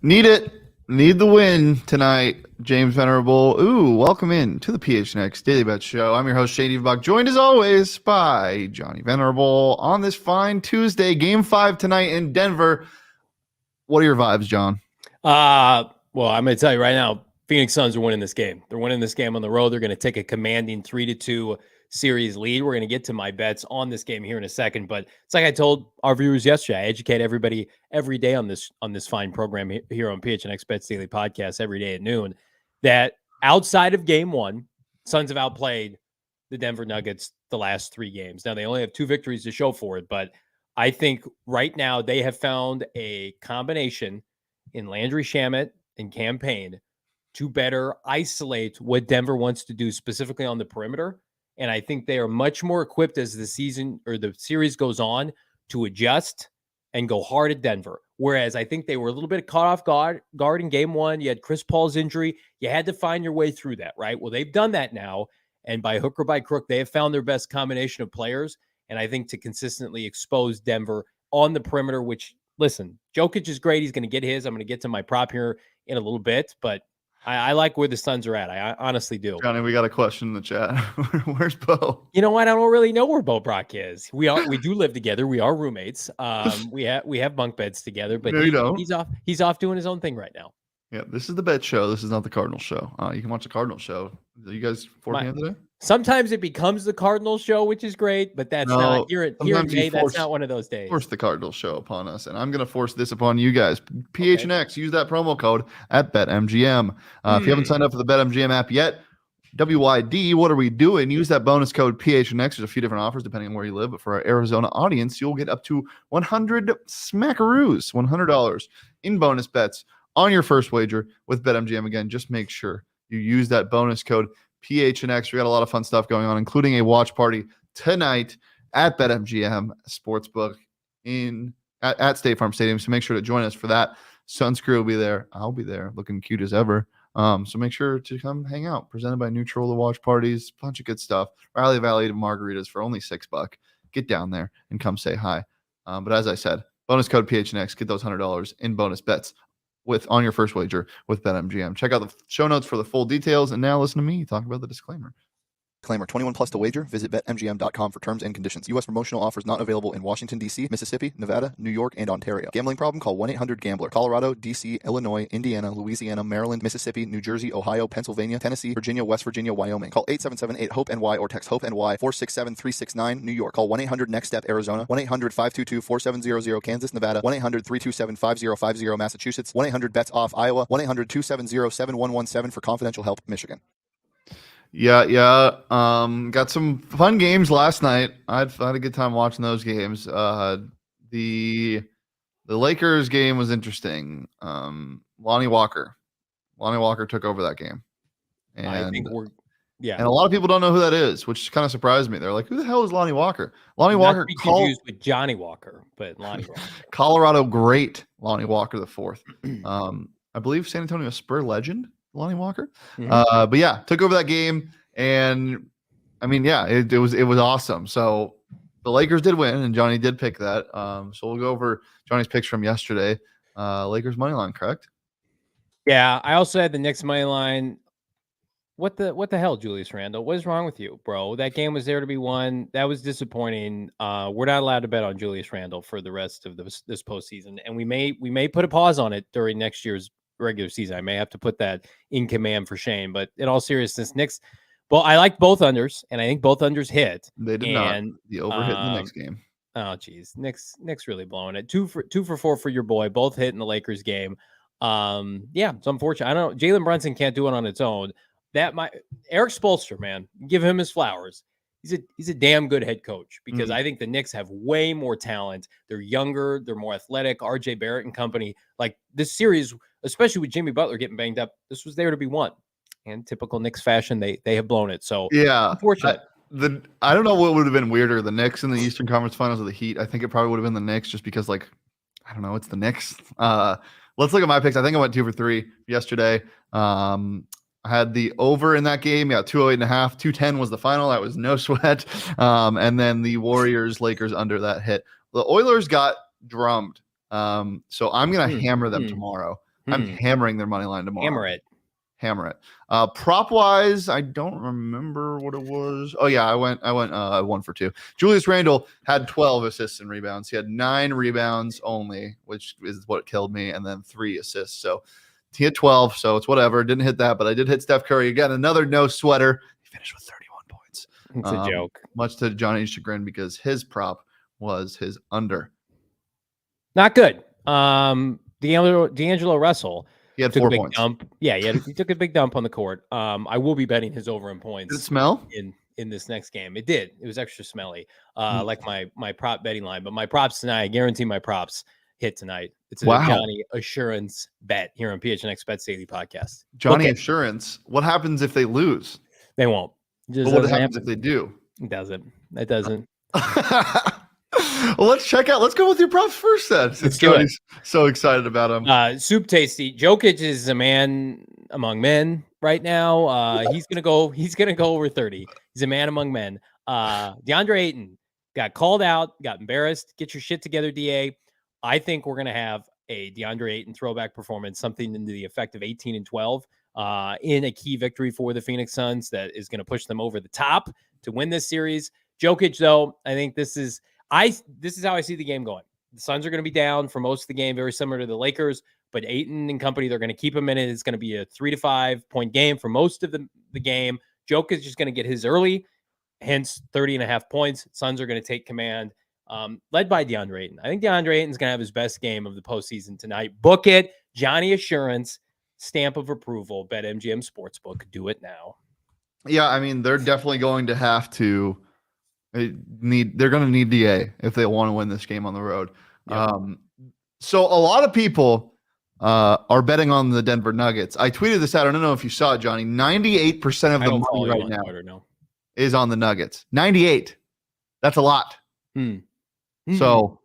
Need it. Need the win tonight, James Venerable. Ooh, welcome in to the PHNX Daily Bet Show. I'm your host, Shane Evenbach, joined as always by Johnny Venerable on this fine Tuesday, Game 5 tonight in Denver. What are your vibes, John? Well, I'm going to tell you right now, Phoenix Suns are winning this game. They're winning this game on the road. They're going to take a commanding 3-2 series lead. We're going to get to my bets on this game here in a second, but it's like I told our viewers yesterday. I educate everybody every day on this fine program here on PHNX Bets Daily Podcast every day at noon, that outside of game one, Suns have outplayed the Denver Nuggets the last 3 games. Now they only have 2 victories to show for it, but I think right now they have found a combination in Landry Shamet and Cam Payne to better isolate what Denver wants to do specifically on the perimeter. And I think they are much more equipped as the season or the series goes on to adjust and go hard at Denver. Whereas I think they were a little bit caught off guard in game 1. You had Chris Paul's injury. You had to find your way through that, right? Well, they've done that now. And by hook or by crook, they have found their best combination of players. And I think to consistently expose Denver on the perimeter, which, listen, Jokic is great. He's going to get his. I'm going to get to my prop here in a little bit, but I like where the Suns are at. I honestly do. Johnny, we got a question in the chat. Where's Bo? You know what? I don't really know where Bo Brock is. We do live together. We are roommates. We have bunk beds together, but No, he's off doing his own thing right now. Yeah, this is the bet show. This is not the Cardinal show. You can watch the Cardinal show. Are you guys 4 today? Sometimes it becomes the Cardinals show, which is great, but that's not here in May. That's not one of those days. Force the Cardinals show upon us, and I'm going to force this upon you guys. PHNX, use that promo code at BetMGM. If you haven't signed up for the BetMGM app yet, WYD, what are we doing? Use that bonus code PHNX. There's a few different offers depending on where you live, but for our Arizona audience, you'll get up to 100 smackaroos, $100 in bonus bets on your first wager with BetMGM. Again, just make sure you use that bonus code PHNX. We got a lot of fun stuff going on, including a watch party tonight at BetMGM Sportsbook at State Farm Stadium. So make sure to join us for that. Suns crew will be there. I'll be there, looking cute as ever. So make sure to come hang out. Presented by Neutral, the watch parties, bunch of good stuff. Riley Valley margaritas for only $6. Get down there and come say hi. But as I said, bonus code PHNX. Get those $100 in bonus bets on your first wager with BetMGM. Check out the show notes for the full details. And now listen to me talk about the disclaimer. Disclaimer, 21 plus to wager. Visit BetMGM.com for terms and conditions. U.S. promotional offers not available in Washington, D.C., Mississippi, Nevada, New York, and Ontario. Gambling problem? Call 1-800-GAMBLER. Colorado, D.C., Illinois, Indiana, Louisiana, Maryland, Mississippi, New Jersey, Ohio, Pennsylvania, Tennessee, Virginia, West Virginia, Wyoming. Call 877-8-HOPE-NY or text HOPE-NY 467-369, New York. Call 1-800-NEXT-STEP, Arizona. 1-800-522-4700, Kansas, Nevada. 1-800-327-5050, Massachusetts. 1-800-BETS-OFF, Iowa. 1-800-270-7117 for confidential help, Michigan. Yeah. Got some fun games last night. I had a good time watching those games. The Lakers game was interesting. Lonnie Walker took over that game. And I think and a lot of people don't know who that is, which kind of surprised me. They're like, who the hell is Lonnie Walker? Lonnie Walker confused with Johnny Walker, but Lonnie Walker. Colorado great Lonnie Walker the fourth. I believe San Antonio Spur legend. Lonnie Walker. But yeah, took over that game. And I mean, yeah, it was awesome. So the Lakers did win and Johnny did pick that. So we'll go over Johnny's picks from yesterday. Lakers money line, correct? Yeah. I also had the Knicks money line. What the hell, Julius Randle? What is wrong with you, bro? That game was there to be won. That was disappointing. We're not allowed to bet on Julius Randle for the rest of this postseason. And we may put a pause on it during next year's regular season. I may have to put that in command for Shane, but in all seriousness, Knicks. Well, I like both unders, and I think both unders hit. They did not. The over hit in the next game. Oh, geez, Knicks really blowing it. 2 for 4 for your boy. Both hit in the Lakers game. Yeah, it's unfortunate. I don't know. Jalen Brunson can't do it on its own. Eric Spoelstra, man, give him his flowers. He's a damn good head coach because I think the Knicks have way more talent. They're younger, they're more athletic. RJ Barrett and company, like this series, especially with Jimmy Butler getting banged up, this was there to be won. And typical Knicks fashion, they have blown it. So yeah, unfortunate. I don't know what would have been weirder, the Knicks in the Eastern Conference Finals or the Heat. I think it probably would have been the Knicks just because, like, I don't know, it's the Knicks. Let's look at my picks. I think I went 2 for 3 yesterday. I had the over in that game. Yeah, 208.5. 210 was the final. That was no sweat. And then the Warriors-Lakers under that hit. The Oilers got drummed. So I'm going to hammer them tomorrow. I'm hammering their money line tomorrow. Hammer it. Prop wise, I don't remember what it was. Oh yeah, I went 1 for 2. Julius Randle had 12 assists and rebounds. He had 9 rebounds only, which is what killed me, and then 3 assists. So he had 12, so it's whatever. Didn't hit that, but I did hit Steph Curry again. Another no sweater. He finished with 31 points. It's a joke. Much to Johnny's chagrin because his prop was his under. Not good. D'Angelo Russell. He had took 4 a big points. Dump. Yeah, he took a big dump on the court. I will be betting his over in points. Did it smell? In this next game? It did. It was extra smelly. Like my prop betting line. But my props tonight, I guarantee my props hit tonight. It's a Johnny Assurance bet here on PHNX Bets Daily Podcast. Johnny Assurance. What happens if they lose? They won't. But what happens if they do? It doesn't. It doesn't. Well, let's check out. Let's go with your props first, then. Let's do it. So excited about him. Soup Tasty. Jokic is a man among men right now. He's gonna go over 30. He's a man among men. DeAndre Ayton got called out, got embarrassed. Get your shit together, DA. I think we're gonna have a DeAndre Ayton throwback performance, something into the effect of 18 and 12 in a key victory for the Phoenix Suns that is going to push them over the top to win this series. Jokic, though, I think this is how I see the game going. The Suns are going to be down for most of the game, very similar to the Lakers, but Ayton and company, they're going to keep him in it. It's going to be a 3 to 5 point game for most of the game. Jokic is just going to get his early, hence 30.5 points. Suns are going to take command, led by DeAndre Ayton. I think DeAndre Ayton's going to have his best game of the postseason tonight. Book it. Johnny Assurance, stamp of approval. BetMGM Sportsbook. Do it now. Yeah, I mean, they're definitely going to have to they're going to need DA if they want to win this game on the road. Yep. So a lot of people are betting on the Denver Nuggets. I tweeted this out. I don't know if you saw it, Johnny. 98% of the money right now is on the Nuggets. 98. That's a lot. So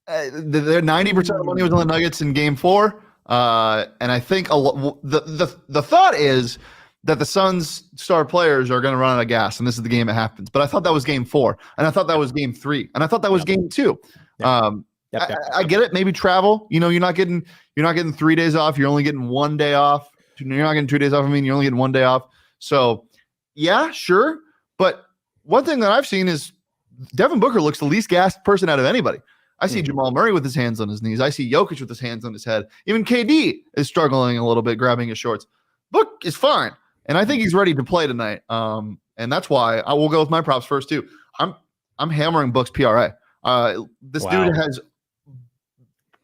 they're 90% of the money was on the Nuggets in Game 4. And I think the thought is that the Suns' star players are going to run out of gas, and this is the game it happens. But I thought that was Game 4, and I thought that was Game 3, and I thought that was Game 2. I get it. Maybe travel. You know, you're not getting 3 days off. You're only getting 1 day off. You're not getting 2 days off. I mean, you're only getting 1 day off. So, yeah, sure. But one thing that I've seen is Devin Booker looks the least gassed person out of anybody. I see Jamal Murray with his hands on his knees. I see Jokic with his hands on his head. Even KD is struggling a little bit, grabbing his shorts. Book is fine. And I think he's ready to play tonight. And that's why I will go with my props first too. I'm hammering Book's PRA. This dude has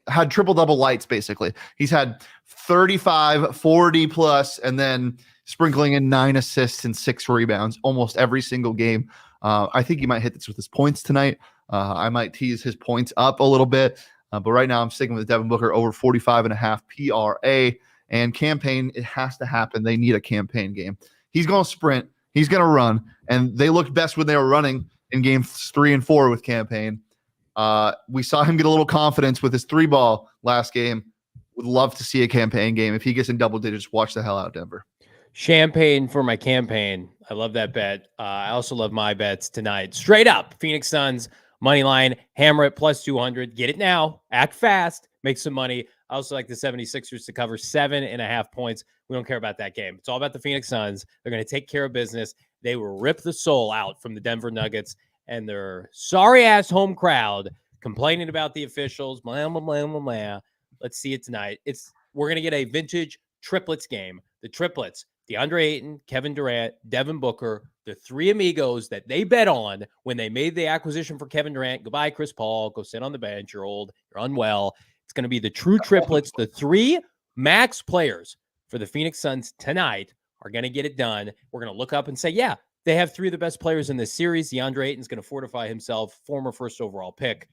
had triple-double lights, basically. He's had 35, 40 plus, and then sprinkling in 9 assists and 6 rebounds almost every single game. I think he might hit this with his points tonight. I might tease his points up a little bit. But right now I'm sticking with Devin Booker over 45.5 PRA. And campaign, it has to happen. They need a campaign game. He's going to sprint. He's going to run. And they looked best when they were running in games 3 and 4 with campaign. We saw him get a little confidence with his 3-ball last game. Would love to see a campaign game. If he gets in double digits, watch the hell out of Denver. Champagne for my campaign. I love that bet. I also love my bets tonight. Straight up, Phoenix Suns, money line, hammer it, plus 200. Get it now. Act fast. Make some money. I also like the 76ers to cover 7.5 points. We don't care about that game. It's all about the Phoenix Suns. They're going to take care of business. They will rip the soul out from the Denver Nuggets and their sorry-ass home crowd complaining about the officials. Blah, blah, blah, blah, blah. Let's see it tonight. We're going to get a vintage triplets game. The triplets, DeAndre Ayton, Kevin Durant, Devin Booker, the 3 amigos that they bet on when they made the acquisition for Kevin Durant. Goodbye, Chris Paul. Go sit on the bench. You're old. You're unwell. It's going to be the true triplets. The 3 max players for the Phoenix Suns tonight are going to get it done. We're going to look up and say, yeah, they have 3 of the best players in this series. DeAndre Ayton's going to fortify himself, former first overall pick.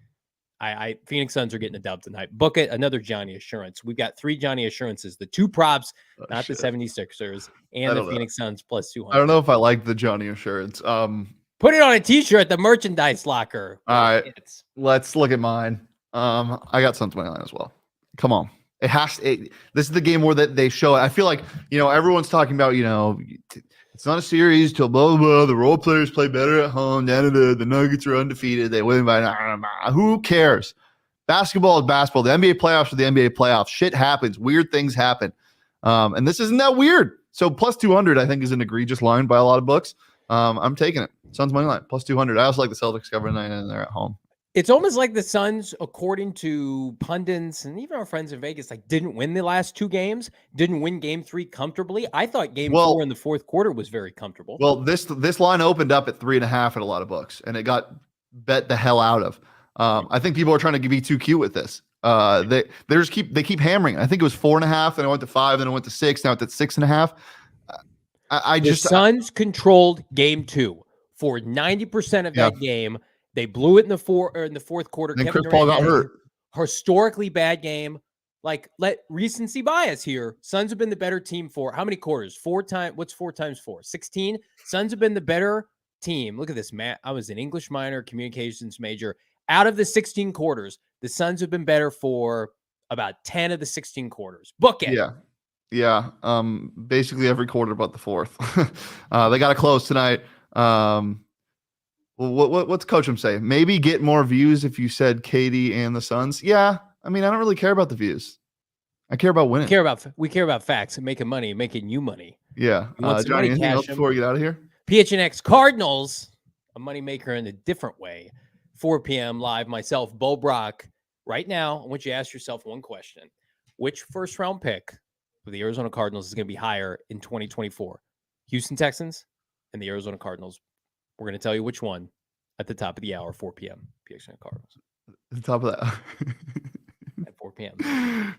Phoenix Suns are getting a dub tonight. Book it. Another Johnny Assurance. We've got 3 Johnny Assurances. The 2 props, the 76ers, and the Phoenix Suns plus 200. I don't know if I like the Johnny Assurance. Put it on a t-shirt, the merchandise locker. All right. Let's look at mine. I got Suns money line as well. Come on. This is the game where they show it. I feel like, everyone's talking about, it's not a series till blah, blah, blah. The role players play better at home. The Nuggets are undefeated. They win by, who cares? Basketball is basketball. The NBA playoffs are the NBA playoffs. Shit happens. Weird things happen. And this isn't that weird. So plus 200, I think, is an egregious line by a lot of books. I'm taking it. Suns money line plus 200. I also like the Celtics covering 9 and they're at home. It's almost like the Suns, according to pundits and even our friends in Vegas, like didn't win the last 2 games, didn't win game 3 comfortably. I thought game 4 in the fourth quarter was very comfortable. Well, this line opened up at 3.5 at a lot of books, and it got bet the hell out of. I think people are trying to be too cute with this. They keep hammering. I think it was 4.5, then it went to 5, then it went to 6. Now it's at 6.5. The Suns controlled game 2 for 90% of that game. They blew it in the fourth quarter. Then Chris Paul got hurt. Historically bad game. Like, let recency bias here. Suns have been the better team for how many quarters? 4 times. What's 4 times 4? 16. Suns have been the better team. Look at this, Matt. I was an English minor, communications major. Out of the 16 quarters, the Suns have been better for about 10 of the 16 quarters. Book it. Yeah. Basically every quarter but the fourth. They got to close tonight. What's Coachum say? Maybe get more views if you said KD and the Suns. Yeah, I mean, I don't really care about the views. I care about winning. We care about facts and making money, making you money. Yeah. Johnny, anything else before we get out of here? PHNX Cardinals, a moneymaker in a different way. 4 p.m. live. Myself, Bo Brock. Right now, I want you to ask yourself one question: which first-round pick for the Arizona Cardinals is going to be higher in 2024? Houston Texans and the Arizona Cardinals. We're going to tell you which one at the top of the hour, 4 p.m. PHNX Cardinals. At the top of that. At 4 p.m.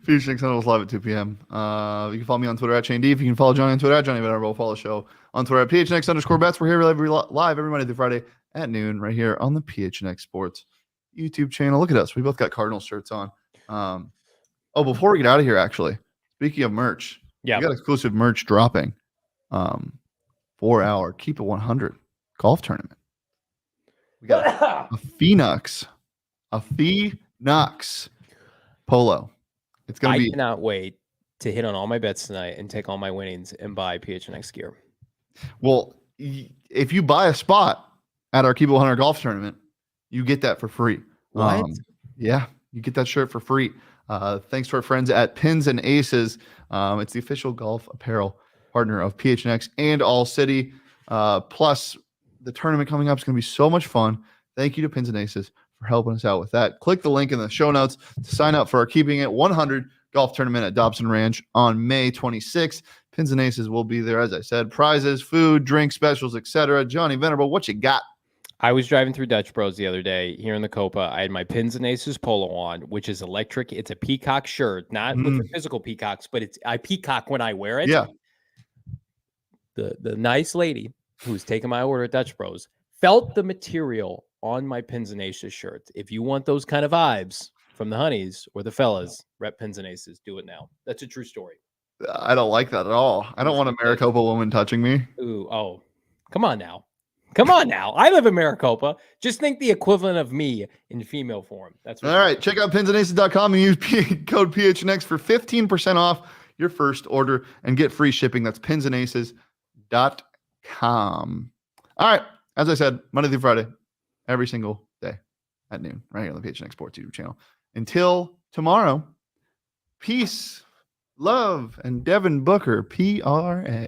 PHNX Cardinals live at 2 p.m. You can follow me on Twitter at Shane D. If you can follow Johnny on Twitter at Johnny Venerable, follow the show on Twitter at PHNX_bets. We're here live every Monday through Friday at noon right here on the PHNX Sports YouTube channel. Look at us. We both got Cardinals shirts on. Before we get out of here, actually, speaking of merch, we got exclusive merch dropping. 4-hour Keep It 100 golf tournament. We got a Phoenix polo. It's going to be. I cannot wait to hit on all my bets tonight and take all my winnings and buy PHNX gear. Well, if you buy a spot at our Keep It 100 golf tournament, you get that for free. What? Yeah, you get that shirt for free. Thanks to our friends at Pins and Aces. It's the official golf apparel partner of PHNX and ALLCITY. Plus, the tournament coming up is going to be so much fun. Thank you to Pins and Aces for helping us out with that. Click the link in the show notes to sign up for our Keeping It 100 golf tournament at Dobson Ranch on May 26th. Pins and Aces will be there, as I said. Prizes, food, drink specials, etc. Johnny Venerable, what you got? I was driving through Dutch Bros the other day here in the Copa. I had my Pins and Aces polo on, which is electric. It's a peacock shirt, not with the physical peacocks, but I peacock when I wear it. Yeah. The nice lady who's taking my order at Dutch Bros felt the material on my Pins and Aces shirt. If you want those kind of vibes from the honeys or the fellas, rep Pins and Aces. Do it now. That's a true story. I don't like that at all. I don't want a Maricopa woman touching me. Oh, come on now. Come on now. I live in Maricopa. Just think the equivalent of me in female form. That's what all right. Check out pinsandaces.com and use code PHNX for 15% off your first order and get free shipping. That's pinsandaces.com. All right. As I said, Monday through Friday, every single day at noon, right here on the PHNX Sports YouTube channel. Until tomorrow, peace, love, and Devin Booker, PRA.